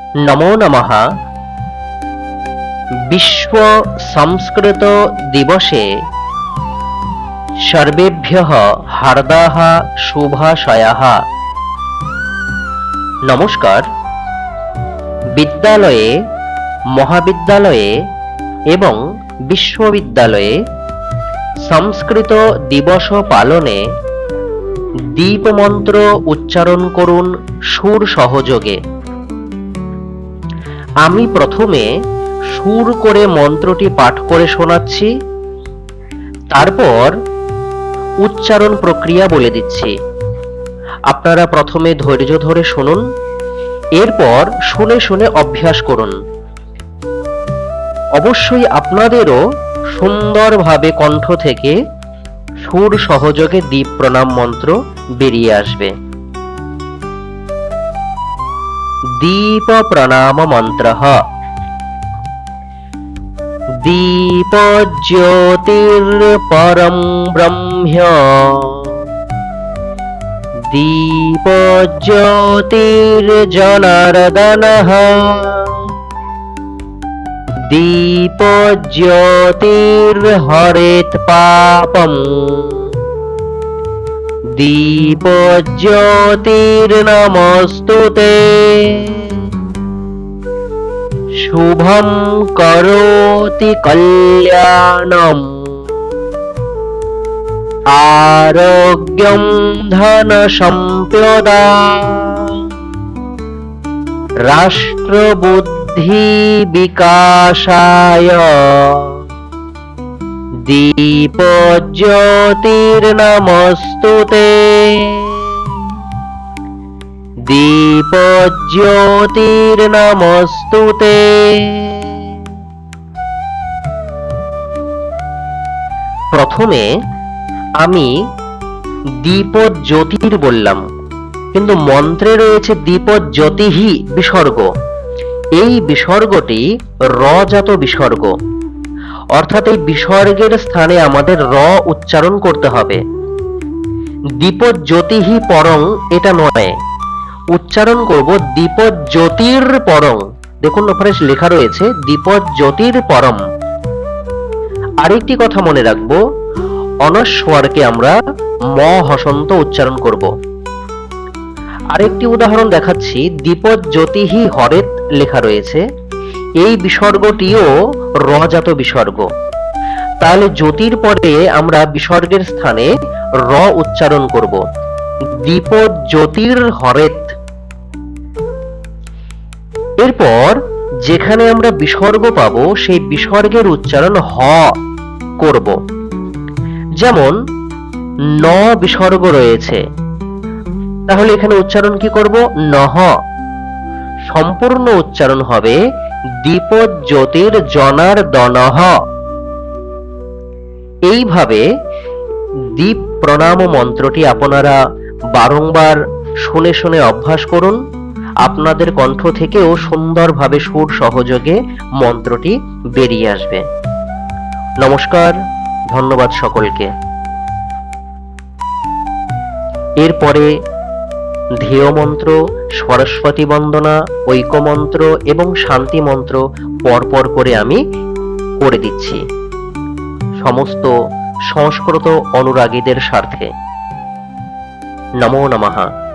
नमो नमः। विश्व संस्कृत दिवसे सर्वेभ्यः हार्दाः शुभाशयाः। नमस्कार। विद्यालये, महाविद्यालये एवं विश्वविद्यालये संस्कृत दिवस पालने दीपमंत्र उच्चारण करुन सुर सहयोगे। आमी प्रथमे सुर करे मंत्रटी पाठ करे शोनाচ্ছি, তারপর উচ্চারণ প্রক্রিয়া বলে দিচ্ছি। আপনারা প্রথমে ধৈর্য ধরে শুনুন, এরপর শুনে শুনে অভ্যাস করুন। অবশ্যই আপনাদেরও সুন্দরভাবে কণ্ঠ থেকে সুর সহযোগে দীপ প্রণাম মন্ত্র বেরিয়ে আসবে। दीप प्रणाम मंत्रः। दीप ज्योतिर्परं ब्रह्म। दीप ज्योतिर्जनार्दनः। दीप ज्योतिर्हरेत् पापम्। दीप ज्योतिर्नमस्तुते। शुभं करोति कल्याणम्। आरोग्यं धन संपदा। राष्ट्रबुद्धि विकासाय। दीप ज्योतिर्नमस्तुते। दीप ज्योतिर्नमस्तुते। प्रथमे आमी दीप ज्योतिर बोललाम, किन्तु मन्त्रे रयेछे दीप ज्योतिहि विसर्ग। এই বিসর্গটি রজাত বিসর্গ, অর্থাৎ এই বিসর্গের স্থানে আমাদের র উচ্চারণ করতে হবে। দীপজ্যোতিহি পরং এটা নয়, উচ্চারণ করব দীপজ্যোতির পরং। দেখুন ওখানে লেখা রয়েছে দীপজ্যোতির পরম। আরেকটি কথা মনে রাখবো, অনস্বরকে আমরা ম হসন্ত উচ্চারণ করব। আরেকটি উদাহরণ দেখাচ্ছি, দীপজ্যোতিহি হরেত লেখা রয়েছে, এই বিসর্গটিও রজাত বিসর্গ। তাহলে জ্যোতির পরে আমরা বিসর্গের স্থানে র উচ্চারণ করব, দীপজ্যোতির হরেত। এরপর যেখানে আমরা বিসর্গ পাবো সেই বিসর্গের উচ্চারণ হ করব। যেমন ন বিসর্গ রয়েছে, তাহলে এখানে উচ্চারণ কি করব? নহ। সম্পূর্ণ উচ্চারণ হবে দীপজ্যোতির জনার্দনঃ। এইভাবে দীপ প্রণাম মন্ত্রটি আপনারা বারংবার শুনে শুনে অভ্যাস করুন। আপনাদের কণ্ঠ থেকেও সুন্দরভাবে সুর সহযোগে মন্ত্রটি বেরিয়ে আসবে। নমস্কার, ধন্যবাদ সকলকে। এরপরে ধ্যেয় মন্ত্র, সরস্বতী বন্দনা, ঐক্য মন্ত্র এবং শান্তি মন্ত্র পরপর করে আমি করে দিচ্ছি সমস্ত সংস্কৃত অনুরাগীদের স্বার্থে। নমো নমঃ।